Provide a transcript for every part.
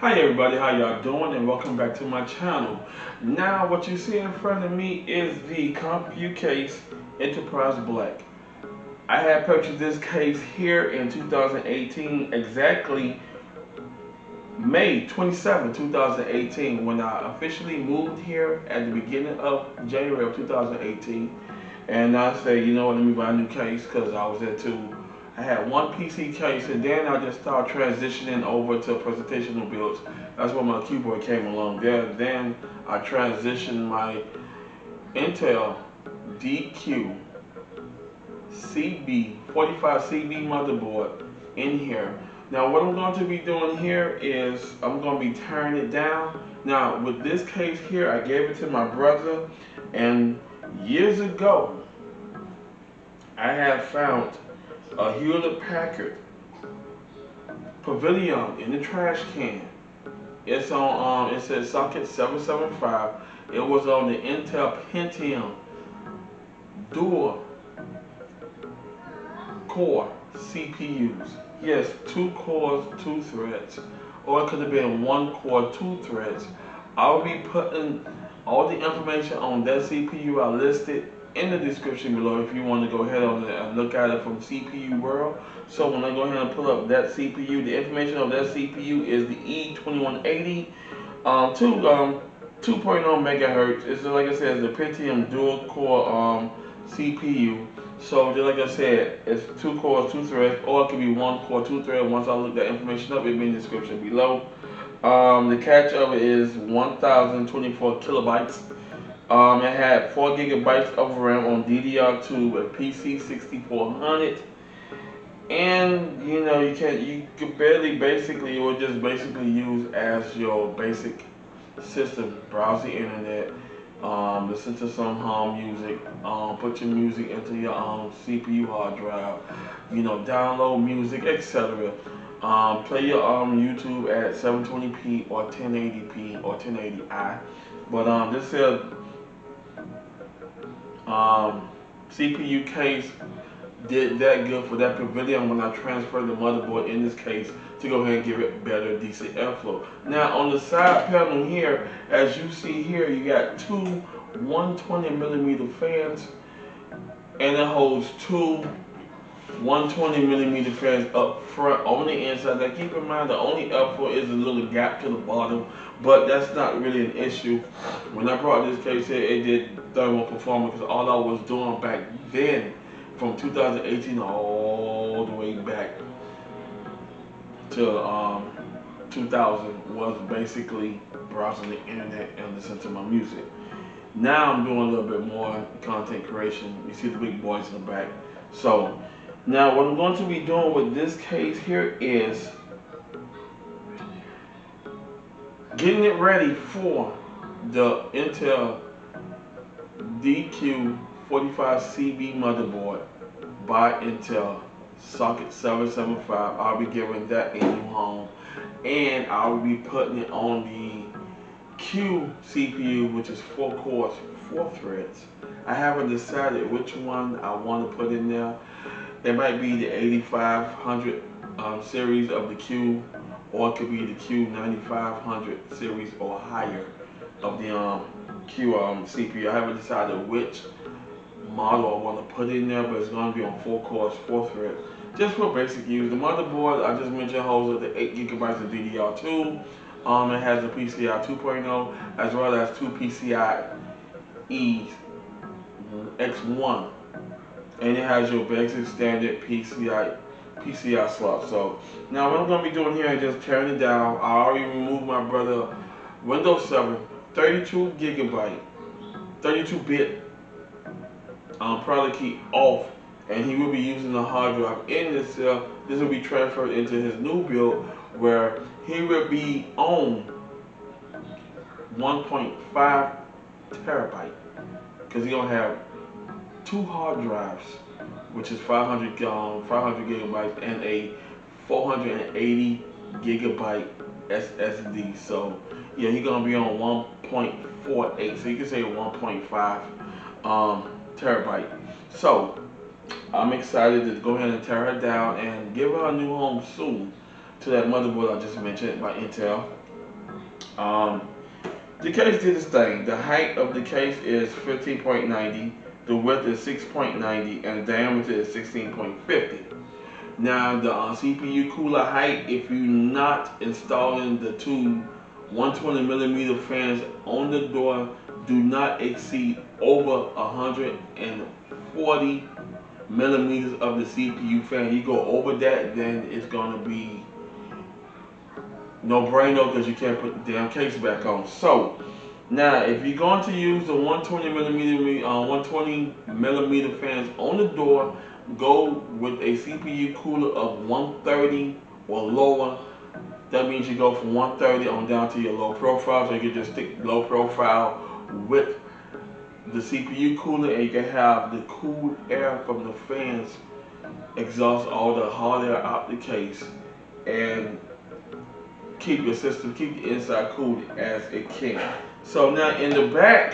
Hi everybody, how y'all doing? And welcome back to my channel. Now what you see in front of me is the CompuCase Enterprise Black. I had purchased this case here in 2018, exactly May 27, 2018, when I officially moved here at the beginning of January of 2018. And I said, you know what, let me buy a new case because I was into, I had one PC case and then I just started transitioning over to presentational builds. That's when my keyboard came along there. Then I transitioned my Intel DQ CB 45 CB motherboard in here. Now what I'm going to be doing here is I'm going to be tearing it down. Now with this case here, I gave it to my brother, and years ago I have found a Hewlett-Packard Pavilion in the trash can. It's on it says socket 775. It was on the Intel Pentium dual core CPUs. Yes, 2 cores, 2 threads, or it could have been 1 core, 2 threads. I'll be putting all the information on that CPU I listed in the description below if you want to go ahead and look at it from CPU World. So when I go ahead and pull up that CPU, the information of that CPU is the E2180 2.0 megahertz. It's like I said, it's the Pentium dual core CPU. So just like I said, it's 2 cores, 2 threads, or it could be 1 core, 2 threads. Once I look that information up, it'll be in the description below. The cache of it is 1024 kilobytes. It had 4 gigabytes of RAM on DDR2 with PC 6400. And you know, you could barely, basically, it would just basically use as your basic system, browse the internet, listen to some home music, put your music into your CPU hard drive, you know, download music, etc. Play your YouTube at 720p or 1080p or 1080i. But this is CPU case did that good for that Pavilion when I transferred the motherboard in this case to go ahead and give it better, decent airflow. Now on the side panel here, as you see here, you got two 120mm fans, and it holds two 120mm fans up front on the inside. Now keep in mind the only airflow is a little gap to the bottom, but that's not really an issue. When I brought this case here, it did thermal performance because all I was doing back then, from 2018 all the way back to 2000, was basically browsing the internet and listening to my music. Now I'm doing a little bit more content creation. You see the big boys in the back. So now what I'm going to be doing with this case here is getting it ready for the Intel DQ 45CB motherboard by Intel socket 775. I'll be giving that a new home, and I'll be putting it on the Q CPU, which is 4 cores, 4 threads. I haven't decided which one I want to put in there. It might be the 8500 series of the Q, or it could be the Q 9500 series or higher of the Q CPU. I haven't decided which model I want to put in there, but it's going to be on 4 cores, 4 threads, just for basic use. The motherboard I just mentioned holds the 8 gigabytes of DDR2. It has a PCI 2.0 as well as 2 PCIe X1, and it has your basic standard PCI slot. So now what I'm going to be doing here is just tearing it down. I already removed my brother Windows 7 32 bit product key off, and he will be using the hard drive in this cell. This will be transferred into his new build, where he will be on 1.5 terabyte, because he's gonna have 2 hard drives, which is 500 gigabytes and a 480 gigabyte SSD. So yeah, he's gonna be on 1.48, so you can say 1.5 terabyte. So I'm excited to go ahead and tear her down and give her a new home soon to that motherboard I just mentioned by Intel. Um, the case did its thing. The height of the case is 15.90, the width is 6.90, and the diameter is 16.50. Now the CPU cooler height, if you're not installing the two 120 millimeter fans on the door, do not exceed over 140 millimeters of the CPU fan. You go over that, then it's gonna be no brainer because you can't put the damn case back on. So now, if you're going to use the 120 millimeter fans on the door, go with a CPU cooler of 130 or lower. That means you go from 130 on down to your low profile, so you can just stick low profile with the CPU cooler, and you can have the cool air from the fans exhaust all the hot air out the case, and keep your system, keep the inside cooled as it can. So now in the back,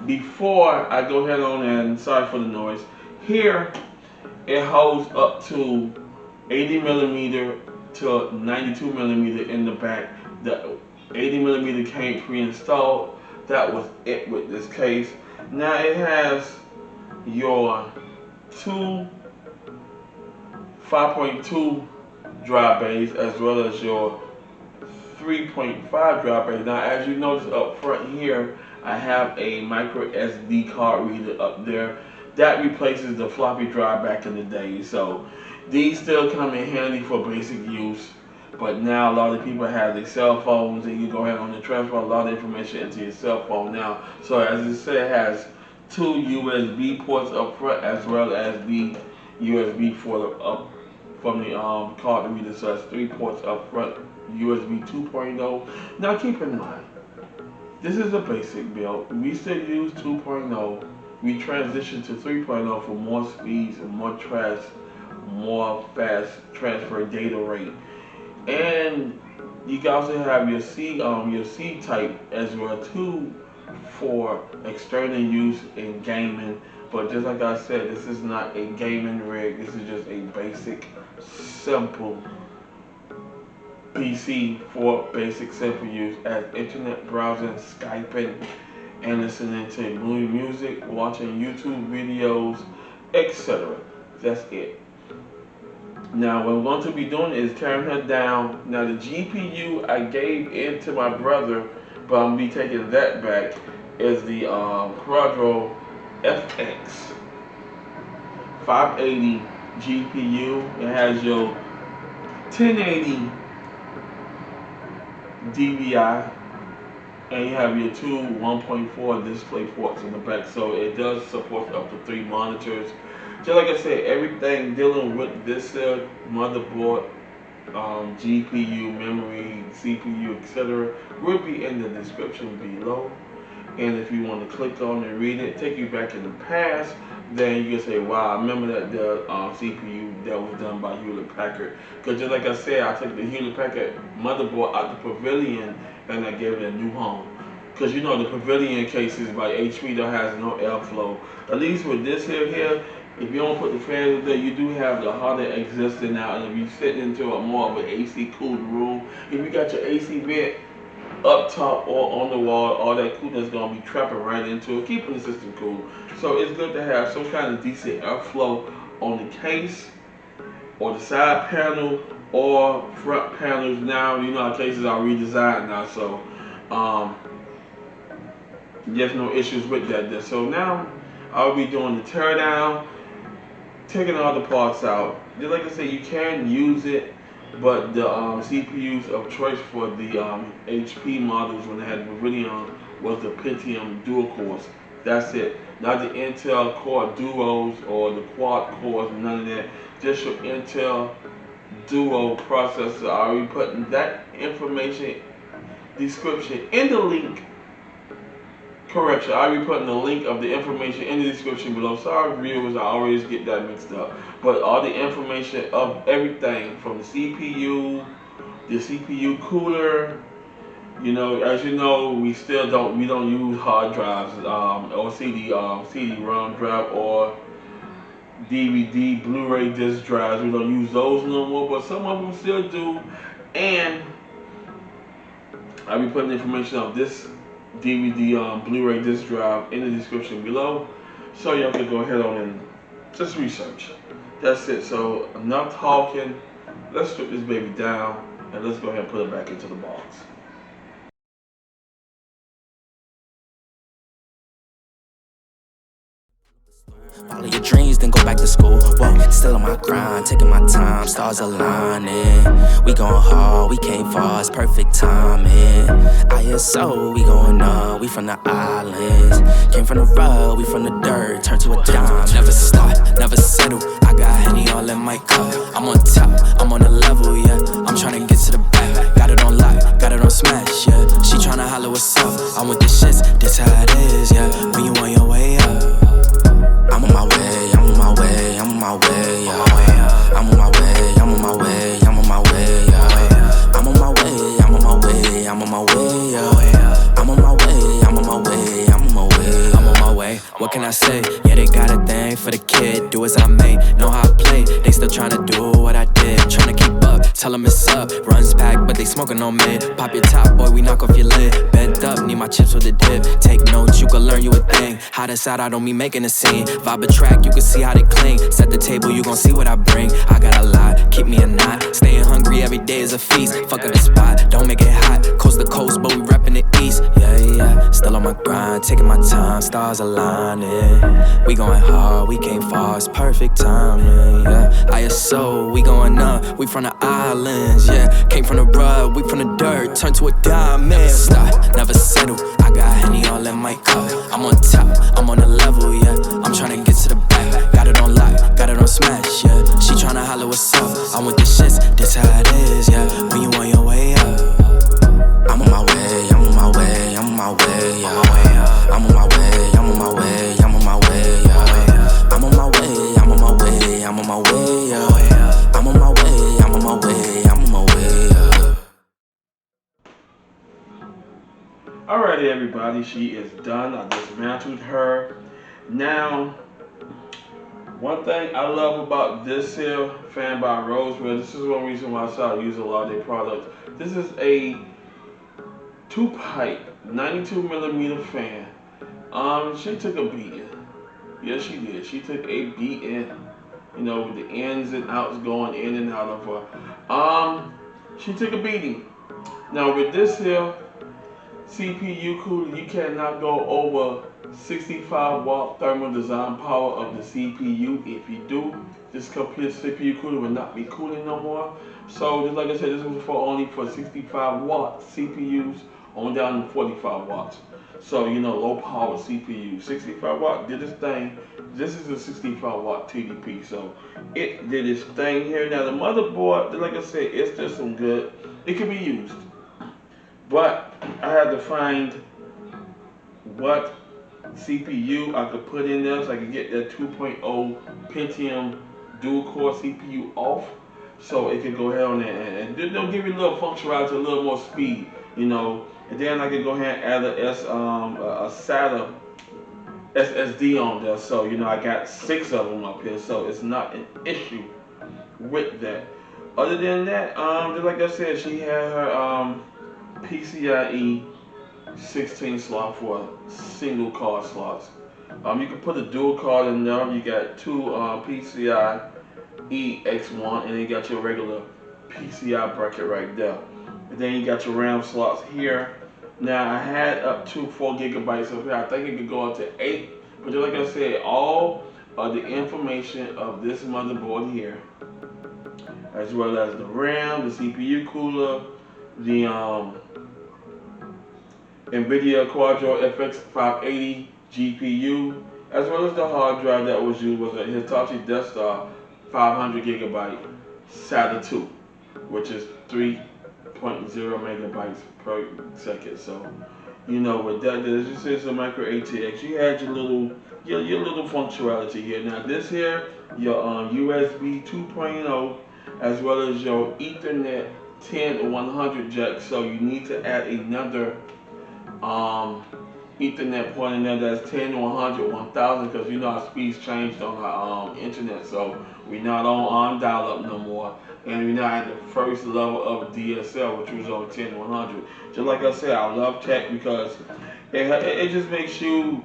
before I go ahead on and sorry for the noise, here it holds up to 80 millimeter to 92 millimeter in the back. The 80 millimeter came pre-installed. That was it with this case. Now it has your two 5.2 dry bays as well as your 3.5 dry bay. Now as you notice up front here, I have a micro SD card reader up there. That replaces the floppy drive back in the day. So these still come in handy for basic use. But now a lot of people have their cell phones, and you go ahead on and transfer a lot of information into your cell phone now. So as it said, it has two USB ports up front as well as the USB for up from the card reader. So that's 3 ports up front, USB 2.0. Now keep in mind, this is a basic build. We still use 2.0. We transitioned to 3.0 for more speeds and more fast transfer data rate. And you can also have your C type as well too for external use in gaming. But just like I said, this is not a gaming rig. This is just a basic, simple PC for basic, simple use as internet browsing, Skyping, and listening to music, watching YouTube videos, etc. That's it. Now what we're going to be doing is tearing her down. Now the GPU I gave in to my brother, but I'm going to be taking that back, is the Quadro FX 580 GPU. It has your 1080 DVI, and you have your two 1.4 display ports in the back, so it does support up to 3 monitors. Just like I said, everything dealing with this motherboard, GPU, memory, CPU, etc. will be in the description below. And if you want to click on and read it, take you back in the past, then you can say, wow, I remember that the CPU that was done by Hewlett Packard. Because just like I said, I took the Hewlett Packard motherboard out the Pavilion and I gave it a new home. Because you know the Pavilion cases by HP that has no airflow. At least with this here, if you don't put the fans in there, you do have the hot air existing now. And if you sit into a more of an AC cooled room, if you got your AC vent up top or on the wall, all that coolness is going to be trapping right into it, keeping the system cool. So it's good to have some kind of decent airflow on the case or the side panel or front panels. Now you know our cases are redesigned now, so there's no issues with that. So now I'll be doing the tear down, taking all the parts out. Just like I said, you can use it, but the CPUs of choice for the HP models when they had the Pavilion was the Pentium dual cores. That's it. Not the Intel Core Duos or the quad cores, none of that. Just your Intel Duo processor. I'll be putting that information description in the link. Correction, I'll be putting the link of the information in the description below. Sorry viewers, I always get that mixed up. But all the information of everything from the CPU, the CPU cooler, you know, as you know, we don't use hard drives or CD-ROM drive or DVD, Blu-ray disc drives. We don't use those no more, but some of them still do. And I'll be putting information of this DVD Blu-ray disc drive in the description below, so y'all can go ahead on and just research. That's it. So enough talking. Let's strip this baby down and let's go ahead and put it back into the box. Follow your dreams, then go back to school. Whoa, still on my grind, taking my time, stars aligning. We going hard, we came far, it's perfect timing. ASUS, we going up, we from the islands. Came from the rug, we from the dirt, turned to a dime. Never stop, never settle, I got Henny all in my cup. I'm on top, I'm on the level, yeah. I'm tryna get to the back, got it on lock, got it on smash, yeah. She tryna holler what's up, I'm with the shits, this how it is, yeah. When you on your way up, I'm on my way, I'm on my way, I'm on my way, yeah. I'm on my way, I'm on my way, I'm on my way, yeah. I'm on my way, I'm on my way, I'm on my way, yeah. I'm on my way, I'm on my way, I'm on my way, I'm on my way. What can I say? Yeah, they got a thing for the kid. Do as I may, know how I play. They still tryna do what I did, tryna keep up. Tell them it's up, runs packed, but they smoking on mid. Pop your top, boy, we knock off your lid. Bent up, need my chips with a dip. Take notes, you can learn you a thing. Hottest out, I don't mean making a scene. Vibe a track, you can see how they cling. Set the table, you gon' see what I bring. I got a lot, keep me a knot. Staying hungry every day is a feast. Fuck up the spot, don't make it hot. Coast to coast, but we reppin' the east. Yeah, yeah, still on my grind, taking my time, stars aligning. We going hard, we came far, it's perfect timing, yeah. ASUS, we going up, we from the islands, yeah. Came from the rug, we from the dirt, turned to a diamond. Never stop, never settle, I got Henny all in my cup. I'm on top, I'm on the level, yeah. I'm tryna get to the back, got it on lock, got it on smash, yeah. She tryna holler what's up, I'm with the shits, this how it is, yeah. When you on your way up, I'm on my way, I'm on my way, I'm on my way, yeah. I'm on my way, I'm on my way, I'm on my way, yeah. I'm on my way, I'm on my way, I'm on my way, yeah. I'm on my way, I'm on my way, I'm on my way, yeah. Alrighty, everybody, she is done. I dismantled her. Now, one thing I love about this here fan by Rosewell, this is one reason why I started using a lot of their products. This is a 2-pipe 92mm fan. She took a beating. Yes, she did. She took a beating. You know, with the ins and outs going in and out of her. She took a beating. Now with this here CPU cooler, you cannot go over 65 watt thermal design power of the CPU. If you do, this computer CPU cooler will not be cooling no more. So just like I said, this was only for 65 watt CPUs on down to 45 watts. So you know, low power CPU. 65 watt did its thing. This is a 65 watt TDP, so it did its thing here. Now the motherboard, like I said, it's still some good. It can be used. But I had to find what CPU I could put in there so I could get that 2.0 Pentium dual core CPU off, so it could go ahead on there and they'll give you a little functionality, a little more speed, you know. And then I could go ahead and add a SATA SSD on there, so you know I got 6 of them up here, so it's not an issue with that. Other than that, just like I said, she had her PCIe 16 slot for single card slots. You can put a dual card in there. You got 2 PCIe X1, and then you got your regular PCI bracket right there. And then you got your RAM slots here. Now I had up to 4 gigabytes of here. I think it could go up to 8. But just like I said, all of the information of this motherboard here, as well as the RAM, the CPU cooler, the NVIDIA Quadro FX 580 GPU, as well as the hard drive that was used was a Hitachi Desktop 500 gigabyte SATA 2, which is 3.0 megabytes per second. So, you know, with that, this is a micro ATX. You had your little functionality here. Now this here, your USB 2.0, as well as your Ethernet 10 100 jack. So you need to add another Ethernet port in there that's 10, 100, 1000, because you know our speeds changed on our internet, so we're not on dial-up no more, and we're not at the first level of DSL, which was over 10, 100. Just like I said, I love tech because it just makes you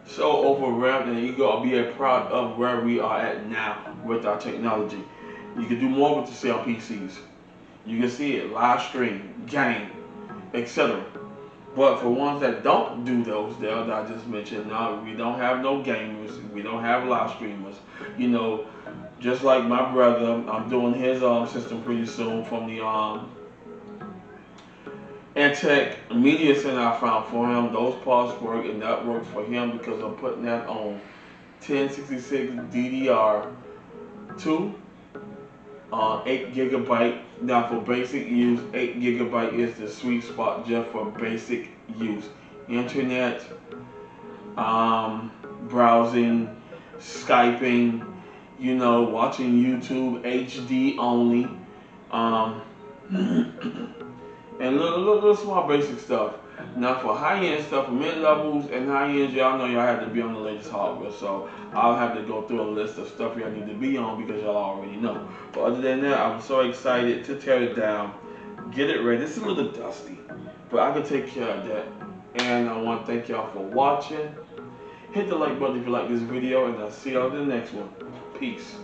so overwhelmed, and you gotta be proud of where we are at now with our technology. You can do more with the cell PCs. You can see it, live stream, game, etc. But for ones that don't do those, that I just mentioned, now we don't have no gamers, we don't have live streamers. You know, just like my brother, I'm doing his system pretty soon from the Intech Media Center I found for him. Those parts work, and that works for him because I'm putting that on 1066 DDR2, 8 gigabyte. Now for basic use, 8 gigabyte is the sweet spot just for basic use. Internet, browsing, Skyping, you know, watching YouTube HD only. And little small basic stuff. Now for high-end stuff, mid-levels and high-ends, y'all know y'all have to be on the latest hardware. So I'll have to go through a list of stuff y'all need to be on because y'all already know. But other than that, I'm so excited to tear it down, get it ready. It's a little dusty, but I can take care of that. And I want to thank y'all for watching. Hit the like button if you like this video, and I'll see y'all in the next one. Peace.